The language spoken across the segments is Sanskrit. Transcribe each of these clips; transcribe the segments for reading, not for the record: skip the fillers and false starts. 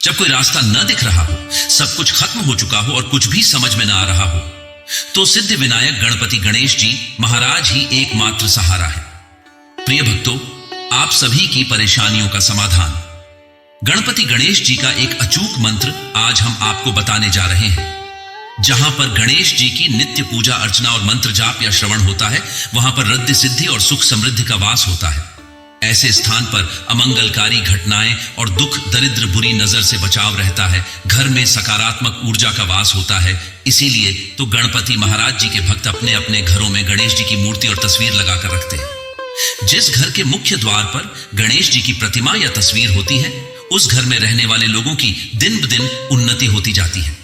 जब कोई रास्ता न दिख रहा हो, सब कुछ खत्म हो चुका हो और कुछ भी समझ में न आ रहा हो, तो सिद्धि विनायक गणपति गणेश जी महाराज ही एकमात्र सहारा है। प्रिय भक्तों, आप सभी की परेशानियों का समाधान गणपति गणेश जी का एक अचूक मंत्र आज हम आपको बताने जा रहे हैं। जहां पर गणेश जी की नित्य पूजा अर्चना और मंत्र जाप या श्रवण होता है, वहां पर रिद्धि सिद्धि और सुख समृद्धि का वास होता है। ऐसे स्थान पर अमंगलकारी घटनाएं और दुख दरिद्र बुरी नजर से बचाव रहता है। घर में सकारात्मक ऊर्जा का वास होता है। इसीलिए तो गणपति महाराज जी के भक्त अपने अपने घरों में गणेश जी की मूर्ति और तस्वीर लगाकर रखते हैं। जिस घर के मुख्य द्वार पर गणेश जी की प्रतिमा या तस्वीर होती है, उस घर में रहने वाले लोगों की दिन ब दिन उन्नति होती जाती है।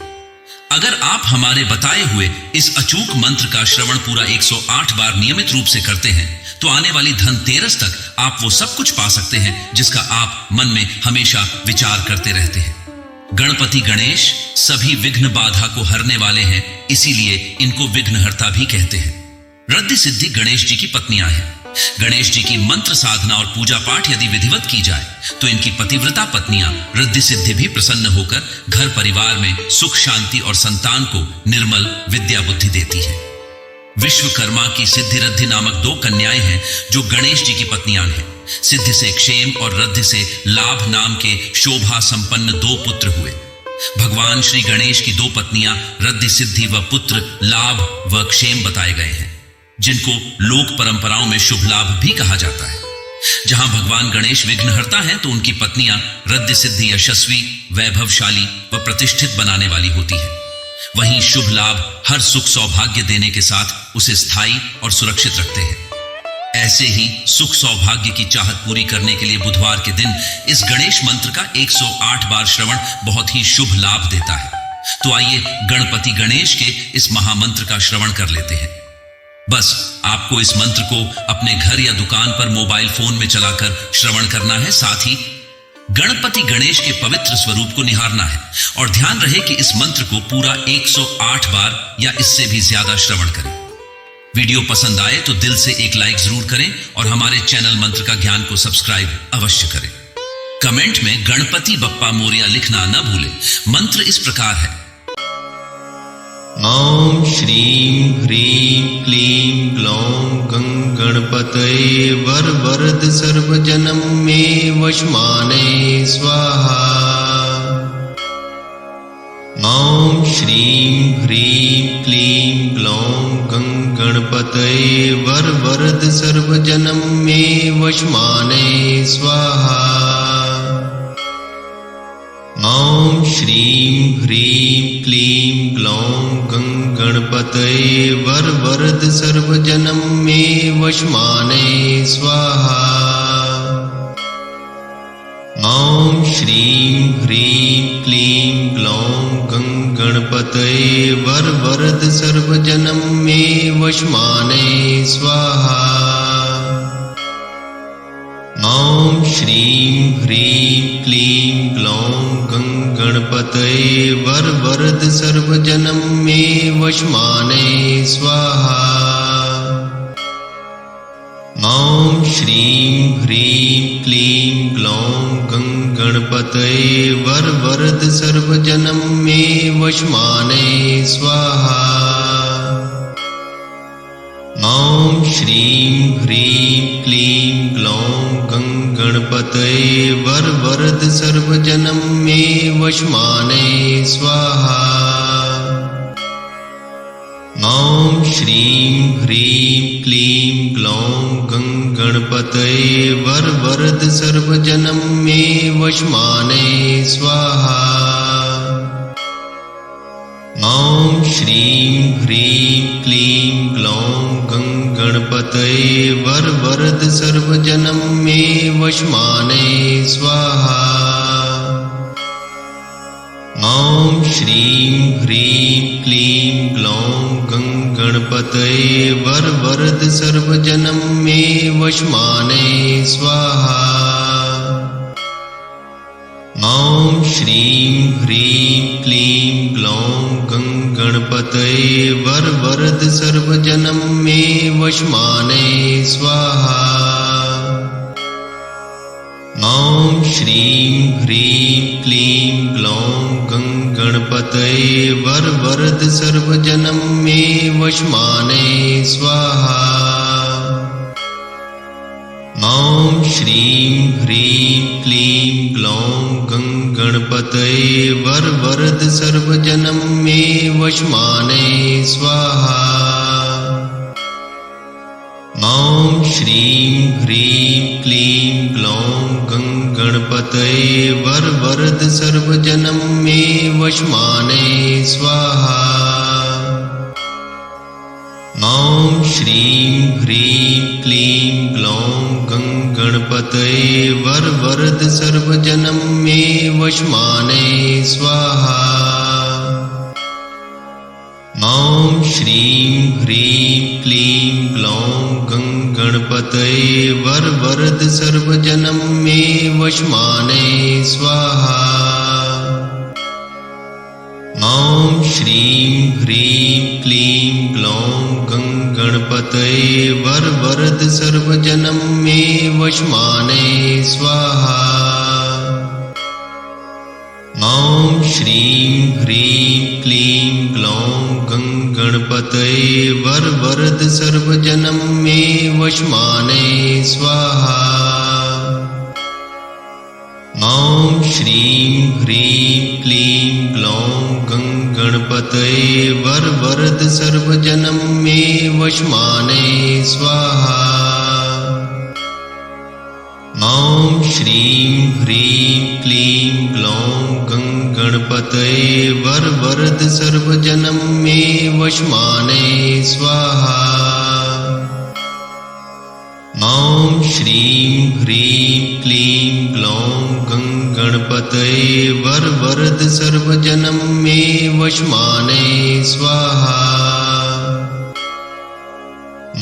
अगर आप हमारे बताए हुए इस अचूक मंत्र का श्रवण पूरा 108 बार नियमित रूप से करते हैं, तो आने वाली धनतेरस तक आप वो सब कुछ पा सकते हैं जिसका आप मन में हमेशा विचार करते रहते हैं। गणपति गणेश सभी विघ्न बाधा को हरने वाले हैं, इसीलिए इनको विघ्नहर्ता भी कहते हैं। रिद्धि सिद्धि गणेश जी की पत्नियां हैं। गणेश जी की मंत्र साधना और पूजा पाठ यदि विधिवत की जाए, तो इनकी पतिव्रता पत्नियां रिद्धि सिद्धि भी प्रसन्न होकर घर परिवार में सुख शांति और संतान को निर्मल विद्या बुद्धि देती है। विश्वकर्मा की सिद्धि रिद्धि नामक 2 कन्याएं हैं जो गणेश जी की पत्नियां हैं। सिद्धि से क्षेम और रिद्धि से लाभ नाम के शोभा संपन्न 2 पुत्र हुए। भगवान श्री गणेश की 2 पत्नियां रिद्धि सिद्धि व पुत्र लाभ व क्षेम बताए गए हैं, जिनको लोक परंपराओं में शुभ लाभ भी कहा जाता है। जहां भगवान गणेश विघ्नहर्ता हैं, तो उनकी पत्नियां रिद्धि सिद्धि यशस्वी, वैभवशाली व प्रतिष्ठित बनाने वाली होती है। वहीं शुभ लाभ हर सुख सौभाग्य देने के साथ उसे स्थायी और सुरक्षित रखते हैं। ऐसे ही सुख सौभाग्य की चाहत पूरी करने के लिए बुधवार के दिन इस गणेश मंत्र का 108 बार श्रवण बहुत ही शुभ लाभ देता है। तो आइए गणपति गणेश के इस महामंत्र का श्रवण कर लेते हैं। बस आपको इस मंत्र को अपने घर या दुकान पर मोबाइल फोन में चलाकर श्रवण करना है। साथ ही गणपति गणेश के पवित्र स्वरूप को निहारना है और ध्यान रहे कि इस मंत्र को पूरा 108 बार या इससे भी ज्यादा श्रवण करें। वीडियो पसंद आए तो दिल से एक लाइक जरूर करें और हमारे चैनल मंत्र का ज्ञान को सब्सक्राइब अवश्य करें। कमेंट में गणपति बप्पा मोरिया लिखना न भूलें। मंत्र इस प्रकार है। ओम श्रीं ह्रीं क्लीं ग्लौं गणपतये वरवरद सर्वजनं मे वशमाने स्वाहा। ओम श्रीं ह्रीं क्लीं ग्लौं गणपतये वरवरद सर्वजनं मे वशमाने स्वाहा। ओम श्रीं ह्रीं क्लीं ग्लौं गणपतये वरवरद सर्वजनं मे वशमाने स्वाहा। ओम श्रीं ह्रीं क्लीं ग्लौं गणपतये वरवरद सर्वजनं मे वशमाने स्वाहा। ओम श्रीं ह्रीं क्लीं ग्लौं गणपतये वरवरद सर्वजनं मे वशमाने स्वाहा। ओम श्रीं ह्रीं क्लीं ग्लौं गणपतये वरवरद सर्वजनं मे वशमाने स्वाहा। ओम श्रीं ह्रीं क्लीं ग्लौं गणपतये वरवरद सर्वजनं मे वशमाने स्वाहा। ओम श्रीं ह्रीं क्लीं ग्लौं गणपतये वरवरद सर्वजनं मे वशमाने स्वाहा। ओम श्रीं ह्रीं क्लीं ग्लौं गणपतये वरवरद सर्वजनं मे वशमाने स्वाहा। ओम श्रीं ह्रीं क्लीं ग्लौं गणपतये वरवरद सर्वजनं मे वशमाने स्वाहा। ओम श्रीं ह्रीं क्लीं ग्लौं गणपतये वरवरद सर्वजनं मे वशमाने स्वाहा। ओम श्रीं ह्रीं क्लीं ग्लौं गणपतये वरवरद सर्वजनं मे वशमाने स्वाहा। ॐ श्रीं ह्रीं क्लीं ग्लौं गणपतये वरवरद सर्वजनं मे वशमाने स्वाहा। ॐ श्रीं ह्रीं क्लीं ग्लौं गणपतये वरवरद सर्वजनं मे वशमाने स्वाहा। ॐ श्रीं ह्रीं क्लीं ग्लौं गणपतये वरवरद सर्वजनं मे वशमाने स्वाहा। ॐ श्रीं ह्रीं क्लीं ग्लौं गणपतये वरवरद सर्वजनं मे वशमाने स्वाहा। ॐ श्रीं ह्रीं क्लीं ग्लौं गणपतये वरवरद सर्वजनं मे वशमाने स्वाहा। ॐ श्रीं ह्रीं क्लीं ग्लौं गणपतये वरवरद सर्वजनं मे वशमाने स्वाहा। ॐ श्रीं ह्रीं क्लीं ग्लौं गणपतये वरवरद सर्वजनं मे वशमाने स्वाहा। ॐ श्रीं ह्रीं क्लीं ग्लौं गणपतये वरवरद सर्वजनं मे वशमाने स्वाहा। ॐ श्रीं ह्रीं क्लीं ग्लौं गणपतये वरवरद सर्वजनं मे वशमाने स्वाहा।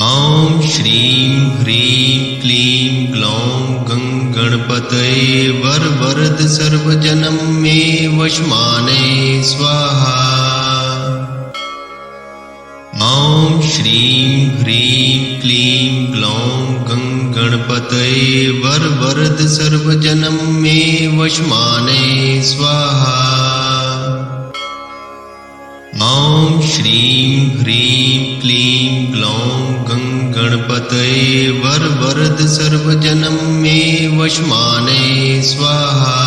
ॐ श्रीं ह्रीं क्लीं ग्लौं गणपतये वरवरद सर्वजनं मे वशमाने स्वाहा। ॐ श्रीं ह्रीं क्लीं ग्लौं गणपतये वरवरद सर्वजनं मे वशमाने स्वाहा। ॐ श्रीं ह्रीं क्लीं ग्लौं गणपतये वरवरद सर्वजनं मे वशमाने स्वाहा।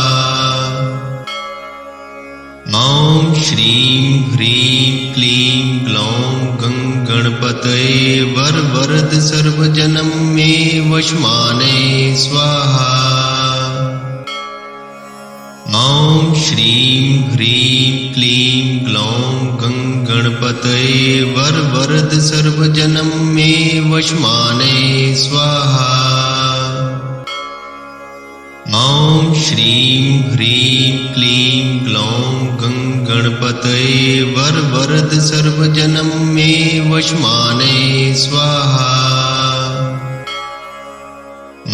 ॐ श्रीं ह्रीं क्लीं ग्लौं गणपतये वरवरद सर्वजनं मे वशमाने स्वाहा। ॐ श्रीं ह्रीं क्लीं ग्लौं गणपतये वरवरद सर्वजनं मे वशमाने स्वाहा। ॐ श्रीं ह्रीं क्लीं ग्लौं गणपतये वरवरद सर्वजनं मे वशमाने स्वाहा।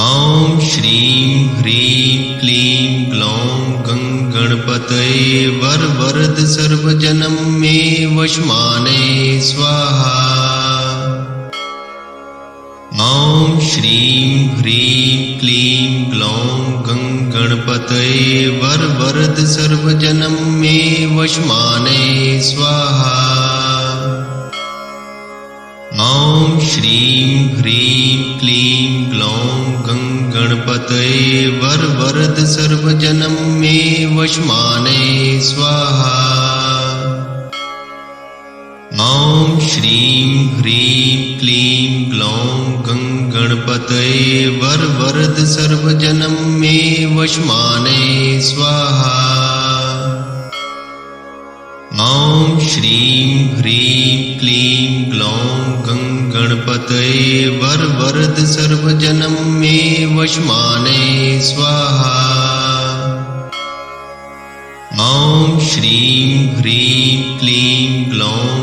ॐ श्रीं ह्रीं क्लीं ग्लौं गणपतये वरवरद सर्वजनं मे वशमाने स्वाहा। ॐ श्रीं ह्रीं क्लीं ग्लौं गणपतये वरवरद सर्वजनं मे वशमाने स्वाहा। ॐ श्रीं ह्रीं क्लीं ग्लौं गणपतये वरवरद सर्वजनं मे वशमाने स्वाहा। ॐ श्रीं ह्रीं क्लीं ग्लौं गणपतये वरवरद सर्वजनं मे वशमाने स्वाहा। ॐ श्रीं ह्रीं क्लीं ग्लौं गणपतये वरवरद सर्वजनं मे वशमाने स्वाहा। ॐ श्रीं ह्रीं क्लीं ग्लौं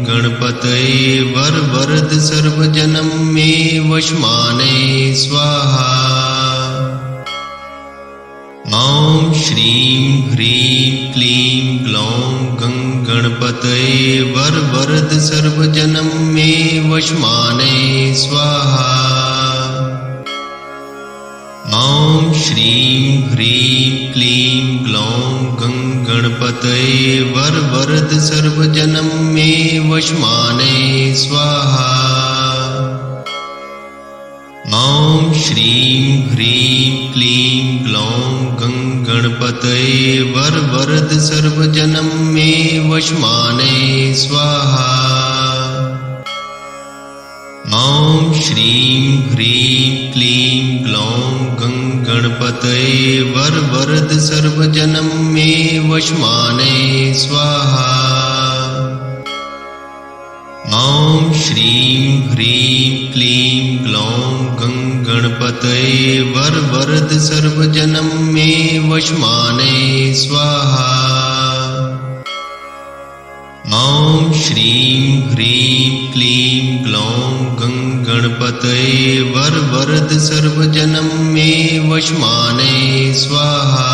गणपतये वरवरद सर्वजनं मे वशमाने स्वाहा। ॐ श्रीं ह्रीं क्लीं ग्लौं गणपतये वरवरद सर्वजनं मे वशमाने स्वाहा। ॐ श्रीं ह्रीं क्लीं ग्लौं गं गणपतये वरवरद सर्वजनं मे वशमाने स्वाहा। ॐ श्रीं ह्रीं क्लीं ग्लौं गं गणपतये वरवरद सर्वजनं मे वशमाने स्वाहा। ॐ श्रीं ह्रीं क्लीं ग्लौं गं गणपतये वरवरद सर्वजनं मे वशमाने स्वाहा। ॐ श्रीं ह्रीं क्लीं ग्लौं गं गणपतये वरवरद सर्वजनं मे वशमाने स्वाहा। ॐ श्रीं ह्रीं क्लीं ग्लौं गं गणपतये वरवरद सर्वजनं मे वशमाने स्वाहा।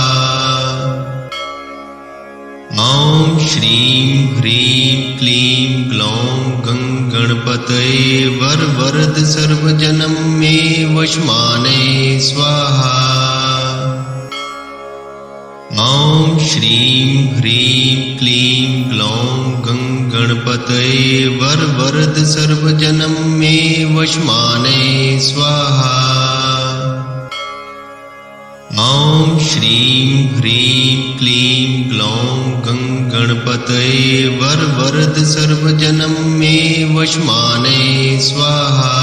ॐ श्रीं ह्रीं क्लीं ग्लौं गं गणपतये वरवरद सर्वजनं मे वशमाने स्वाहा। ॐ श्रीं ह्रीं क्लीं ग्लौं गं गणपतये वरवरद सर्वजनं मे वशमाने स्वाहा। ॐ श्रीं ह्रीं क्लीं ग्लौं गं गणपतये वरवरद सर्वजनं मे वशमाने स्वाहा।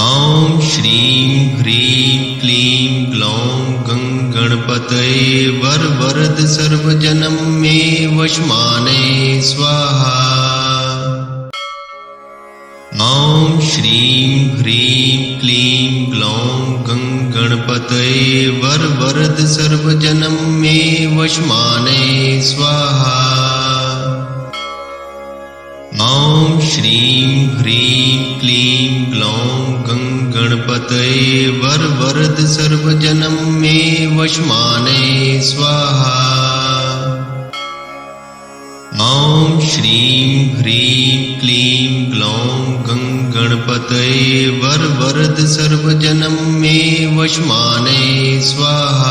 ॐ श्रीं ह्रीं क्लीं ग्लौं गं गणपतये वरवरद सर्वजनं मे वशमाने स्वाहा। ॐ श्रीं ह्रीं क्लीं ग्लौं गं गणपतये वरवरद सर्वजनं मे वशमाने स्वाहा। ॐ श्रीं ह्रीं क्लीं ग्लौं गं गणपतये वरवरद सर्वजनं मे वशमाने स्वाहा। ॐ श्रीं ह्रीं क्लीं ग्लौं गं गणपतये वरवरद सर्वजनं मे वशमाने स्वाहा।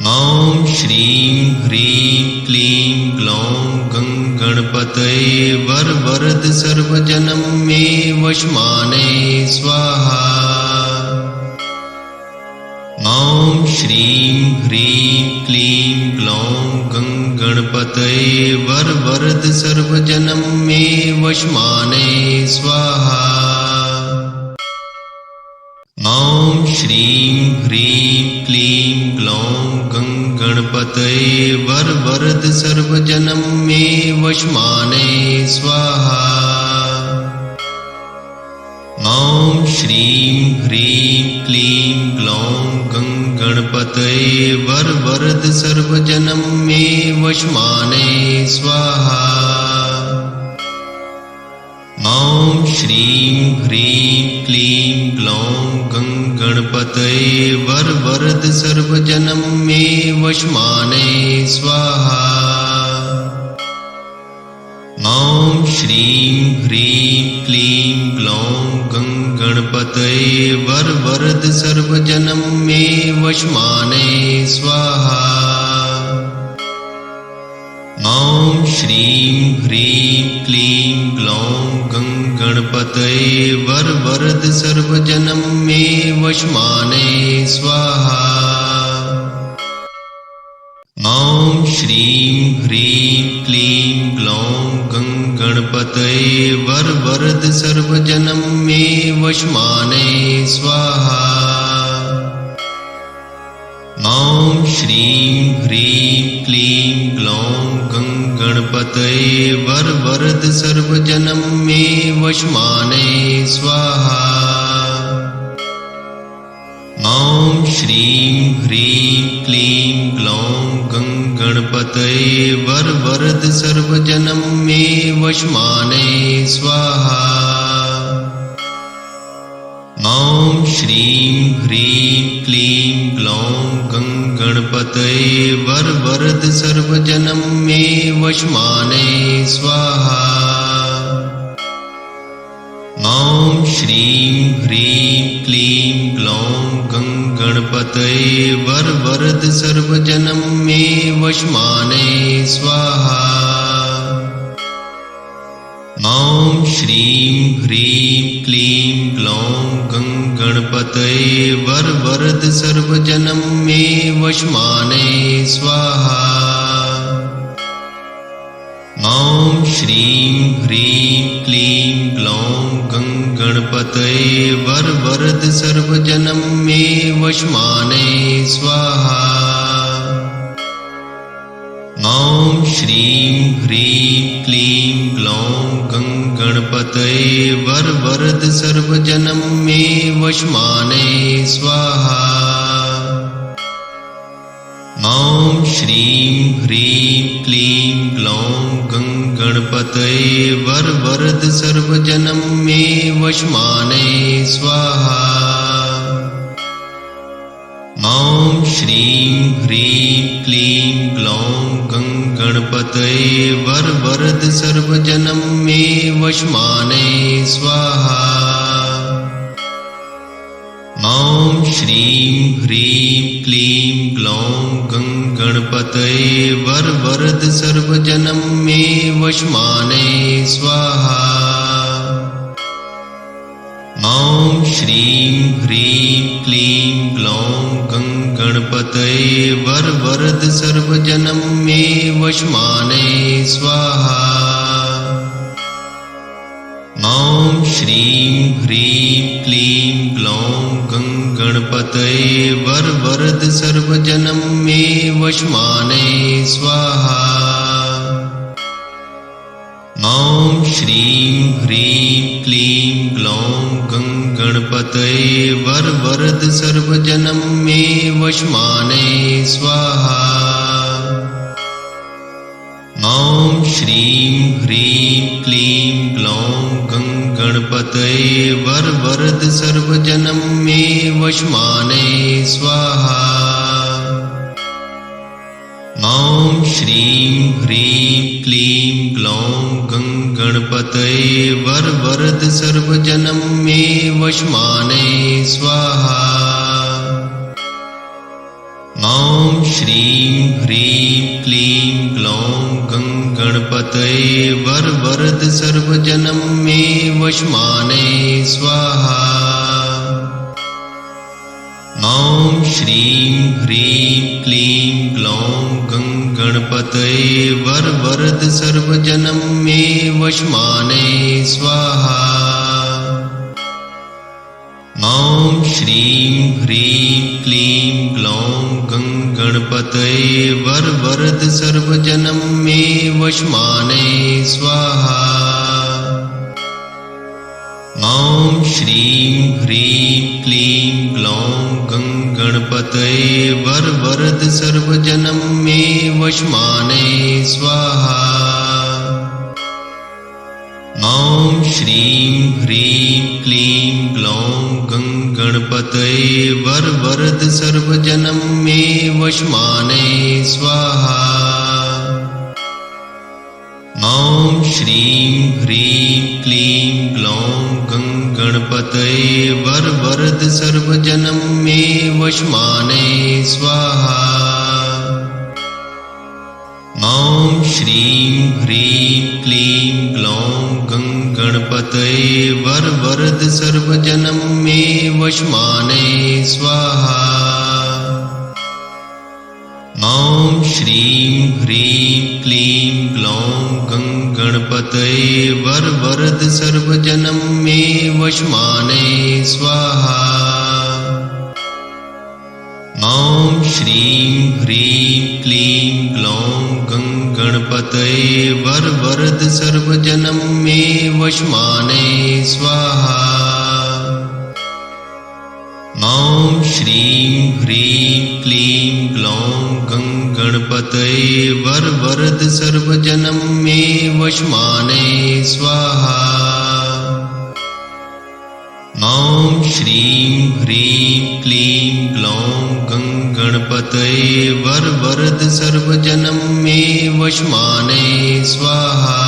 ॐ श्रीं ह्रीं क्लीं ग्लौं गं गणपतये वरवरद सर्वजनं मे वशमाने स्वाहा। ॐ श्रीं ह्रीं क्लीं ग्लौं गं गणपतये वरवरद सर्वजनं मे वशमाने स्वाहा। ॐ श्रीं ह्रीं क्लीं ग्लौं गं गणपतये वरवरद सर्वजनं मे वशमाने स्वाहा। ॐ श्रीं ह्रीं क्लीं ग्लौं गं गणपतये वरवरद सर्वजनं मे वशमाने स्वाहा। ॐ श्रीं ह्रीं क्लीं ग्लौं गं गणपतये वरवरद सर्वजनं मे वशमाने स्वाहा। ॐ श्रीं ह्रीं क्लीं ग्लौं गं गणपतये वरवरद सर्वजनं मे वशमाने स्वाहा। ॐ श्रीं ह्रीं क्लीं ग्लौं गं गणपतये वरवरद सर्वजनं मे वशमाने स्वाहा। ॐ श्रीं ह्रीं क्लीं ग्लौं गं गणपतये वरवरद सर्वजनं मे वशमाने स्वाहा। ॐ श्रीं ह्रीं क्लीं ग्लौं गं गणपतये वरवरद सर्वजनं मे वशमाने स्वाहा। ॐ श्रीं ह्रीं क्लीं ग्लौं गं गणपतये वरवरद सर्वजनं मे वशमाने स्वाहा। ॐ श्रीं ह्रीं क्लीं ग्लौं गं गणपतये वरवरद सर्वजनं मे वशमाने स्वाहा। ॐ श्रीं ह्रीं क्लीं ग्लौं गणपतये वरवरद सर्वजनं मे वशमाने स्वाहा। ॐ श्रीं ह्रीं क्लीं ग्लौं गणपतये वरवरद सर्वजनं मे वशमाने स्वाहा। ॐ श्रीं ह्रीं क्लीं ग्लौं गणपतये वरवरद सर्वजनं मे वशमाने स्वाहा। ॐ श्रीं ह्रीं क्लीं ग्लौं गणपतये वरवरद सर्वजनं मे वशमाने स्वाहा। ॐ श्रीं ह्रीं क्लीं ग्लौं गणपतये वरवरद सर्वजनं मे वशमाने स्वाहा। ॐ श्रीं ह्रीं क्लीं ग्लौं गणपतये वरवरद सर्वजनं मे वशमाने स्वाहा। ॐ श्रीं ह्रीं क्लीं ग्लौं गणपतये वरवरद सर्वजनं मे वशमाने स्वाहा। ॐ श्रीं ह्रीं क्लीं ग्लौं गणपतये वरवरद सर्वजनं मे वशमाने स्वाहा। ॐ श्रीं ह्रीं क्लीं ग्लौं गणपतये वरवरद सर्वजनं मे वशमाने स्वाहा। ॐ श्रीं ह्रीं क्लीं ग्लौं गणपतये वरवरद सर्वजनं मे वशमाने स्वाहा। ॐ श्रीं ह्रीं क्लीं ग्लौं गणपतये वरवरद सर्वजनं मे वशमाने स्वाहा। ॐ श्रीं ह्रीं क्लीं ग्लौं गणपतये वरवरद सर्वजनं मे वशमाने स्वाहा। ॐ श्रीं ह्रीं क्लीं ग्लौं गणपतये वरवरद सर्वजनं मे वशमाने स्वाहा। ॐ श्रीं ह्रीं क्लीं ग्लौं गणपतये वरवरद सर्वजनं मे वशमाने स्वाहा। ॐ श्रीं ह्रीं क्लीं ग्लौं गणपतये वरवरद सर्वजनं मे वशमाने स्वाहा। ॐ श्रीं ह्रीं क्लीं ग्लौं गणपतये वरवरद सर्वजनं मे वशमाने स्वाहा। ॐ श्रीं ह्रीं क्लीं ग्लौं गणपतये वरवरद सर्वजनं मे वशमाने स्वाहा। ॐ श्रीं ह्रीं क्लीं ग्लौं गणपतये वरवरद सर्वजनं मे वशमाने स्वाहा। ॐ श्रीं ह्रीं क्लीं ग्लौं गणपतये वरवरद सर्वजनं मे वशमाने स्वाहा। ॐ श्रीं ह्रीं क्लीं ग्लौं गणपतये वरवरद सर्वजनं मे वशमाने स्वाहा। ॐ श्रीं ह्रीं क्लीं ग्लौं गणपतये वरवरद सर्वजनं मे वशमाने स्वाहा। ॐ श्रीं ह्रीं क्लीं ग्लौं गणपतये वरवरद सर्वजनं मे वशमाने स्वाहा। ॐ श्रीं ह्रीं क्लीं ग्लौं गणपतये वरवरद सर्वजनं मे वशमाने स्वाहा।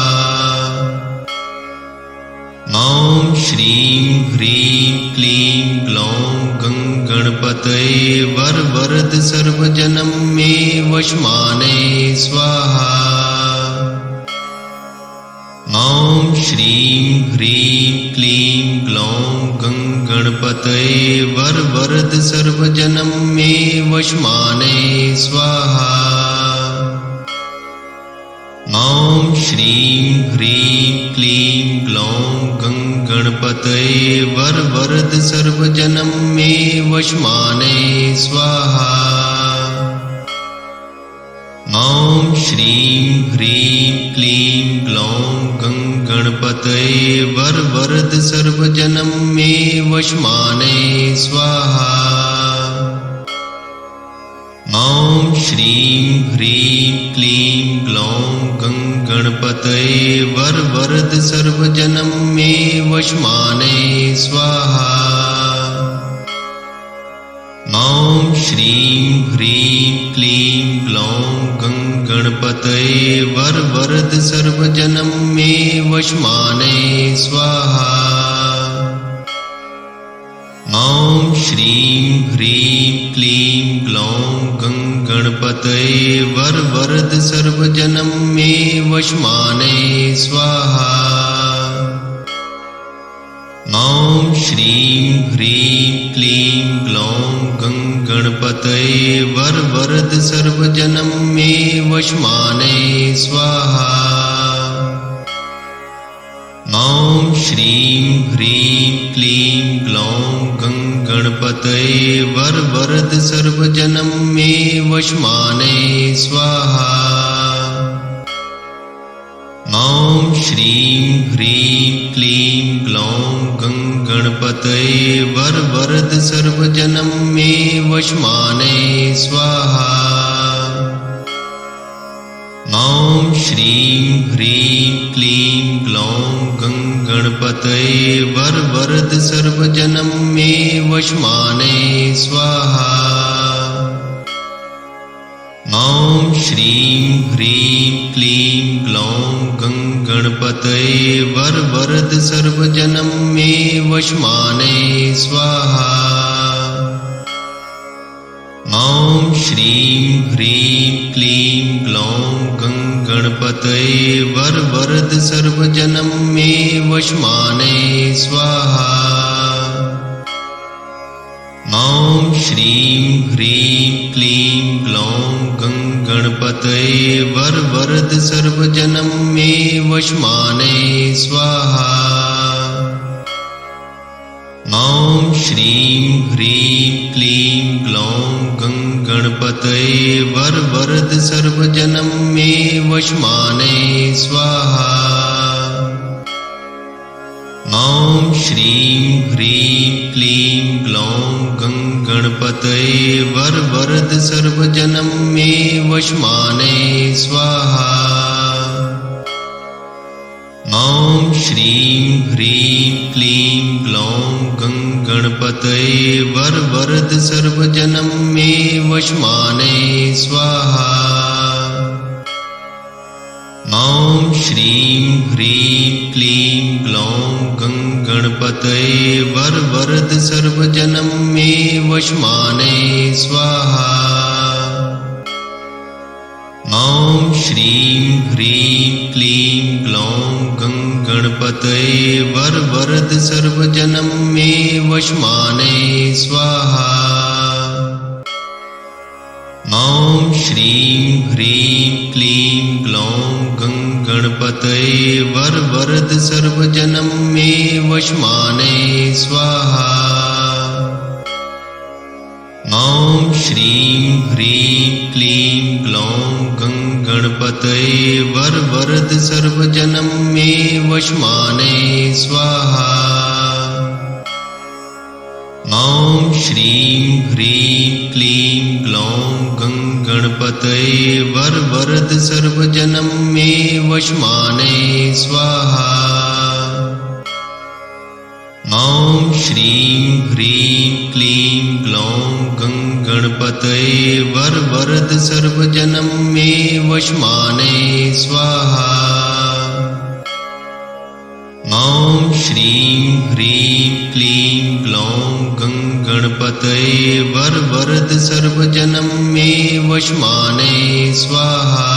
ॐ ॐ श्रीं ह्रीं क्लीं ग्लौं गणपतये वरवरद सर्वजनं मे वशमाने स्वाहा। ॐ श्रीं ह्रीं क्लीं ग्लौं गणपतये वरवरद सर्वजनं मे वशमाने स्वाहा। ॐ श्रीं ह्रीं क्लीं ग्लौं गणपतये वरवरद सर्वजनं मे वशमाने स्वाहा। ॐ श्रीं ह्रीं क्लीं ग्लौं गणपतये वरवरद सर्वजनं मे वशमाने स्वाहा। ॐ श्रीं ह्रीं क्लीं ग्लौं गणपतये वरवरद सर्वजनं मे वशमाने स्वाहा। ॐ श्रीं ह्रीं क्लीं ग्लौं गणपतये वरवरद सर्वजनं मे वशमाने स्वाहा। ॐ श्रीं ह्रीं क्लीं ग्लौं गणपतये वरवरद सर्वजनं मे वशमाने स्वाहा। ॐ श्रीं ह्रीं क्लीं ग्लौं गणपतये वरवरद सर्वजनं मे वशमाने स्वाहा। ॐ श्रीं ह्रीं क्लीं ग्लौं गणपतये वरवरद सर्वजनं मे वशमाने स्वाहा। ॐ श्रीं ह्रीं क्लीं ग्लौं गणपतये वरवरद सर्वजनं मे वशमाने स्वाहा। ॐ श्रीं ह्रीं क्लीं ग्लौं गणपतये वरवरद सर्वजनं मे वशमाने स्वाहा। ॐ श्रीं ह्रीं क्लीं ग्लौं गणपतये वरवरद सर्वजनं मे वशमाने स्वाहा। ॐ श्रीं ह्रीं क्लीं ग्लौं गणपतये वरवरद सर्वजनं मे वशमाने स्वाहा। ॐ श्रीं ह्रीं क्लीं ग्लौं गणपतये वरवरद सर्वजनं मे वशमाने स्वाहा। ॐ श्रीं ह्रीं क्लीं ग्लौं गणपतये वरवरद सर्वजनं मे वशमाने स्वाहा। ॐ श्रीं ह्रीं क्लीं ग्लौं गणपतये वरवरद सर्वजनं मे वशमाने स्वाहा। ॐ श्रीं ह्रीं क्लीं ग्लौं गणपतये वरवरद सर्वजनं मे वशमाने स्वाहा। ॐ श्रीं ह्रीं क्लीं ग्लौं गणपतये वरवरद सर्वजनं मे वशमाने स्वाहा। ॐ श्रीं ह्रीं क्लीं ग्लौं गणपतये वरवरद सर्वजनं मे वशमाने स्वाहा। ॐ श्रीं ह्रीं क्लीं ग्लौं गणपतये वरवरद सर्वजनं मे वशमाने स्वाहा। ॐ श्रीं ह्रीं क्लीं ग्लौं गणपतये वरवरद सर्वजनं मे वशमाने स्वाहा। ॐ श्रीं ह्रीं क्लीं ग्लौं गणपतये वरवरद सर्वजनं मे वशमाने स्वाहा। ॐ श्रीं ह्रीं क्लीं ग्लौं गणपतये वरवरद सर्वजनं मे वशमाने स्वाहा। ॐ श्रीं ह्रीं क्लीं ग्लौं गणपतये वरवरद सर्वजनं मे वशमाने स्वाहा।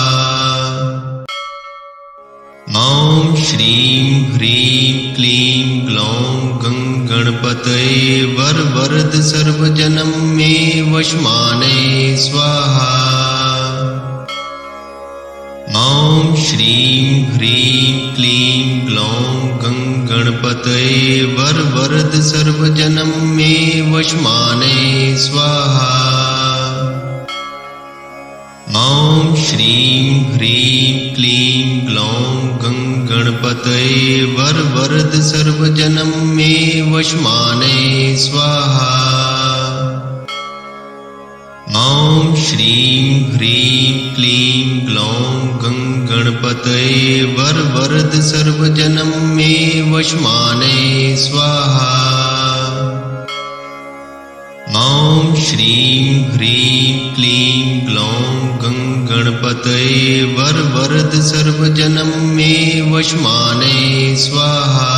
ॐ श्रीं ह्रीं क्लीं ग्लौं गणपतये वरवरद सर्वजनं मे वशमाने स्वाहा। ॐ श्रीं ह्रीं क्लीं ग्लौं गणपतये वरवरद सर्वजनं मे वशमाने स्वाहा। ॐ श्रीं ह्रीं क्लीं ग्लौं गणपतये वरवरद सर्वजनं मे वशमाने स्वाहा। ॐ श्रीं ह्रीं क्लीं ग्लौं गणपतये वरवरद सर्वजनं मे वशमाने स्वाहा। ॐ श्रीं ह्रीं क्लीं ग्लौं गणपतये वरवरद सर्वजनं मे वशमाने स्वाहा।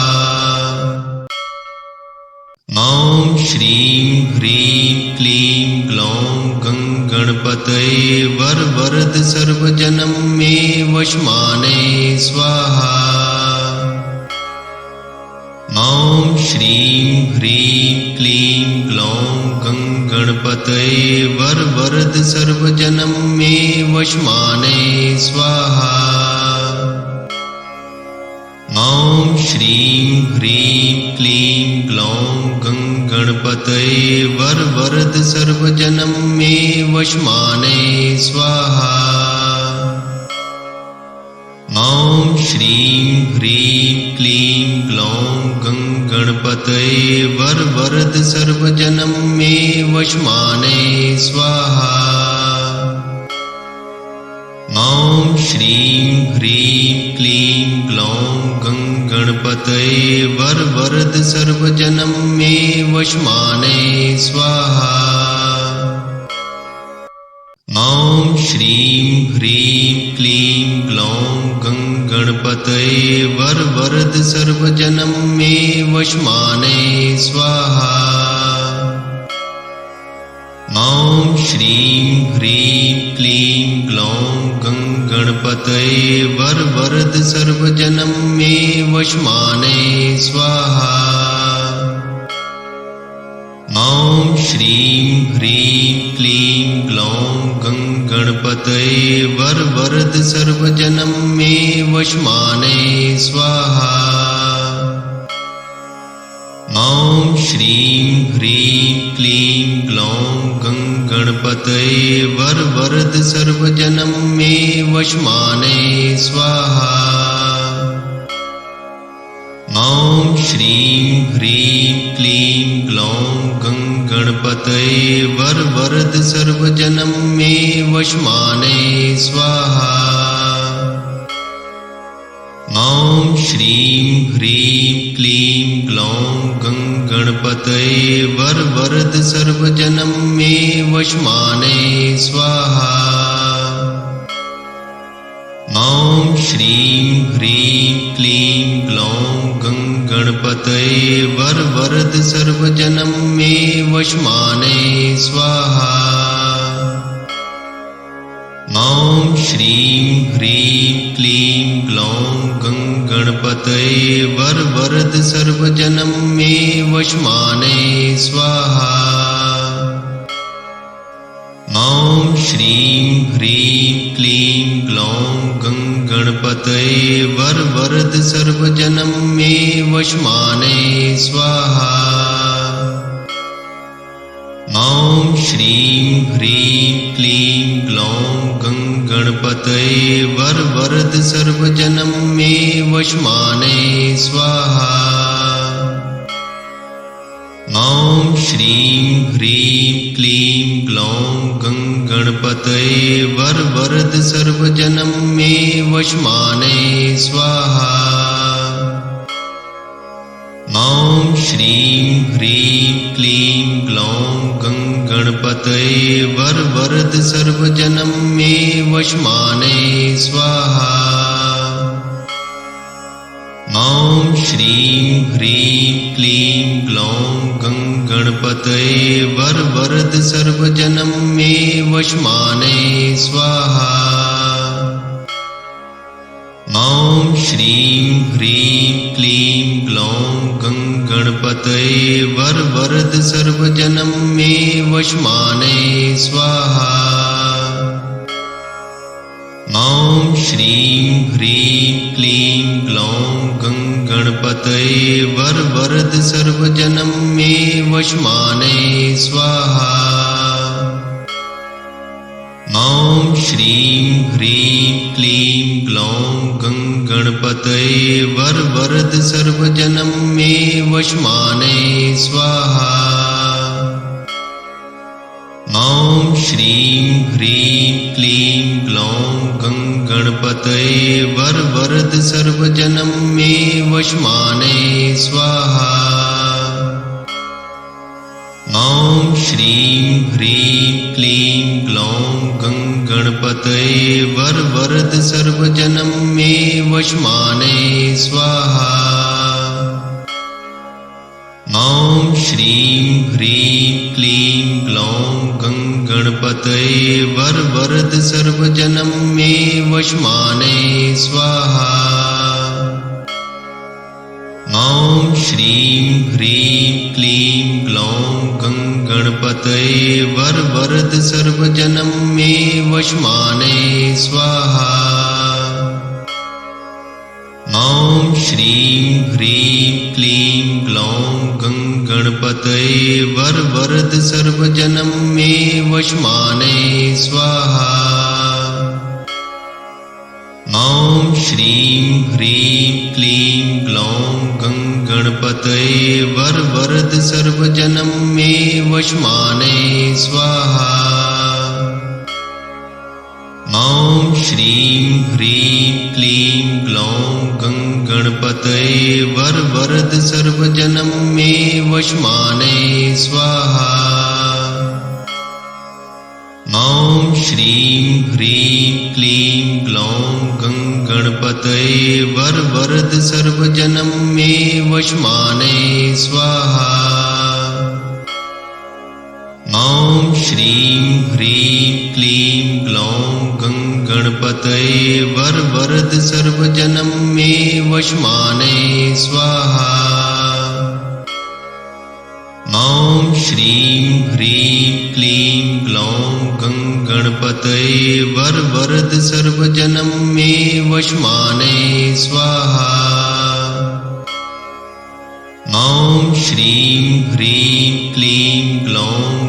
ॐ श्रीं ह्रीं क्लीं ग्लौं गणपतये वरवरद सर्वजनं मे वशमाने स्वाहा। ॐ श्रीं ह्रीं क्लीं ग्लौं गणपतये वरवरद सर्वजनं मे वशमाने स्वाहा। ॐ श्रीं ह्रीं क्लीं ग्लौं गणपतये वरवरद सर्वजनं मे वशमाने स्वाहा। ॐ श्रीं ह्रीं क्लीं ग्लौं गणपतये वरवरद सर्वजनं मे वशमाने स्वाहा। ॐ श्रीं ह्रीं क्लीं ग्लौं गणपतये वरवरद सर्वजनं मे वशमाने स्वाहा। ॐ श्रीं ह्रीं क्लीं ग्लौं गणपतये वरवरद सर्वजनं मे वशमाने स्वाहा। ॐ श्रीं ह्रीं क्लीं ग्लौं गणपतये वरवरद सर्वजनं मे वशमाने स्वाहा। ॐ श्रीं ह्रीं क्लीं ग्लौं गणपतये वरवरद सर्वजनं मे वशमाने स्वाहा। ॐ श्रीं ह्रीं क्लीं ग्लौं गणपतये वरवरद सर्वजनं मे वशमाने स्वाहा। ॐ श्रीं ह्रीं क्लीं ग्लौं गणपतये वरवरद सर्वजनं मे वशमाने स्वाहा। ॐ श्रीं ह्रीं क्लीं ग्लौं गणपतये वरवरद सर्वजनं मे वशमाने स्वाहा। ॐ श्रीं ह्रीं क्लीं ग्लौं गणपतये वरवरद सर्वजनं मे वशमाने स्वाहा। ॐ श्रीं ह्रीं क्लीं ग्लौं गणपतये वरवरद सर्वजनं मे वशमाने स्वाहा। ॐ श्रीं ह्रीं क्लीं ग्लौं गणपतये वरवरद सर्वजनं मे वशमाने स्वाहा। ॐ श्रीं ह्रीं क्लीं ग्लौं गणपतये वरवरद सर्वजनं मे वशमाने स्वाहा। ॐ श्रीं ह्रीं क्लीं ग्लौं गणपतये वरवरद सर्वजनं मे वशमाने स्वाहा। ॐ श्रीं ह्रीं क्लीं ग्लौं गणपतये वरवरद सर्वजनं मे वशमाने स्वाहा। ॐ श्रीं ह्रीं क्लीं ग्लौं गणपतये वरवरद सर्वजनं मे वशमाने स्वाहा। ॐ श्रीं ह्रीं क्लीं ग्लौं गणपतये वरवरद सर्वजनं मे वशमाने स्वाहा। ॐ श्रीं ह्रीं क्लीं ग्लौं गणपतये वरवरद सर्वजनं मे वशमाने स्वाहा। ॐ श्रीं ह्रीं क्लीं ग्लौं गणपतये वरवरद सर्वजनं मे वशमाने स्वाहा। ॐ श्रीं ह्रीं क्लीं ग्लौं गणपतये वरवरद सर्वजनं मे वशमाने स्वाहा। ॐ श्रीं ह्रीं क्लीं ग्लौं गणपतये वरवरद सर्वजनं मे वशमाने स्वाहा। ॐ श्रीं ह्रीं क्लीं ग्लौं गणपतये वरवरद सर्वजनं मे वशमाने स्वाहा। ॐ श्रीं ह्रीं क्लीं ग्लौं गणपतये वरवरद सर्वजनं मे वशमाने स्वाहा। ॐ श्रीं ह्रीं क्लीं ग्लौं गणपतये वरवरद सर्वजनं मे वशमाने स्वाहा। ॐ श्रीं ह्रीं क्लीं ग्लौं गणपतये वरवरद सर्वजनं मे वशमाने स्वाहा। ॐ श्रीं ह्रीं क्लीं ग्लौं गणपतये वरवरद सर्वजनं मे वशमाने स्वाहा। ॐ श्रीं ह्रीं क्लीं ग्लौं गणपतये वरवरद सर्वजनं मे वशमाने स्वाहा। ॐ श्रीं ह्रीं क्लीं ग्लौं गणपतये वरवरद सर्वजनं मे वशमाने स्वाहा। ॐ श्रीं ह्रीं क्लीं ग्लौं गणपतये वरवरद सर्वजनं मे वशमाने स्वाहा। ॐ श्रीं ह्रीं क्लीं ग्लौं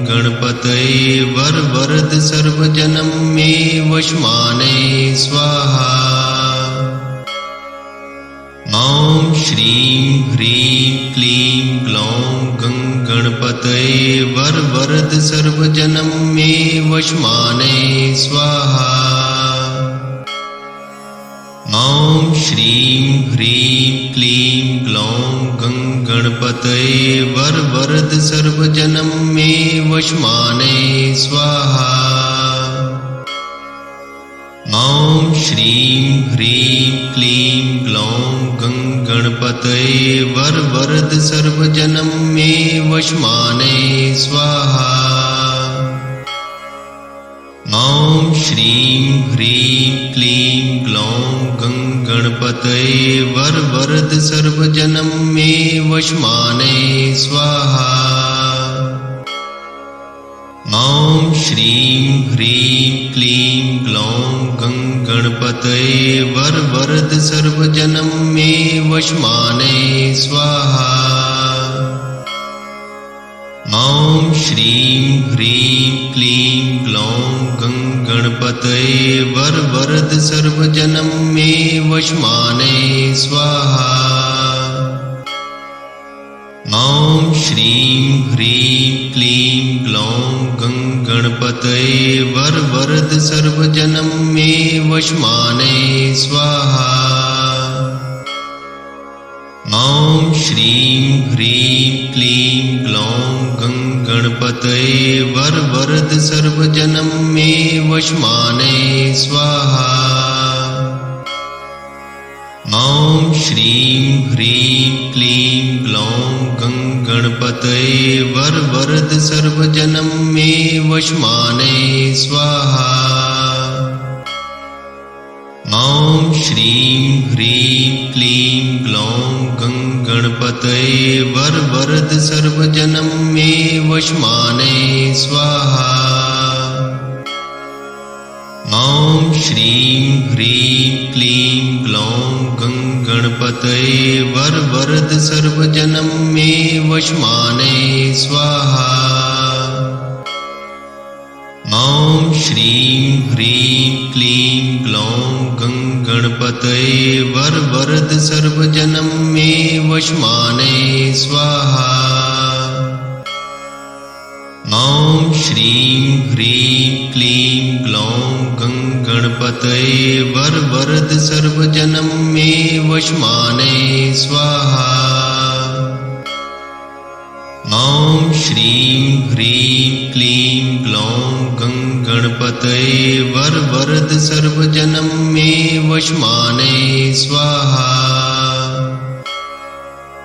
गणपतये वरवरद सर्वजनं मे वशमाने स्वाहा। ॐ श्रीं ह्रीं क्लीं ग्लौं गणपतये वरवरद सर्वजनं मे वशमाने स्वाहा। ॐ श्रीं ह्रीं क्लीं ग्लौं गणपतये वरवरद सर्वजनं मे वशमाने स्वाहा। ॐ श्रीं ह्रीं क्लीं ग्लौं गणपतये वरवरद सर्वजनं मे वशमाने स्वाहा। ॐ श्रीं ह्रीं क्लीं ग्लौं गणपतये वरवरद सर्वजनं मे वशमाने स्वाहा। ॐ श्रीं ह्रीं क्लीं ग्लौं गणपतये वरवरद सर्वजनं मे वशमाने स्वाहा। ॐ श्रीं ह्रीं क्लीं ग्लौं गणपतये वरवरद सर्वजनं मे वशमाने स्वाहा। ॐ श्रीं ह्रीं क्लीं ग्लौं गणपतये वरवरद सर्वजनं मे वशमाने स्वाहा। ॐ श्रीं ह्रीं क्लीं ग्लौं गणपतये वरवरद सर्वजनं मे वशमाने स्वाहा। ॐ श्रीं ह्रीं क्लीं ग्लौं गणपतये वरद सर्वजनं मे वशमाने स्वाहा। ॐ श्रीं ह्रीं क्लीं ग्लौं गणपतये वरद सर्वजनं मे वशमाने स्वाहा। ॐ श्रीं ह्रीं क्लीं ग्लौं गणपतये वरद सर्वजनं मे वशमाने स्वाहा। ॐ श्रीं ह्रीं क्लीं ग्लौं गणपतये वरद सर्वजनं मे वशमाने स्वाहा। ॐ श्रीं ह्रीं क्लीं ग्लौं गणपतये वरद सर्वजनं मे वशमाने स्वाहा। ॐ श्रीं ह्रीं क्लीं ग्लौं गणपतये वरद सर्वजनं मे वशमाने स्वाहा।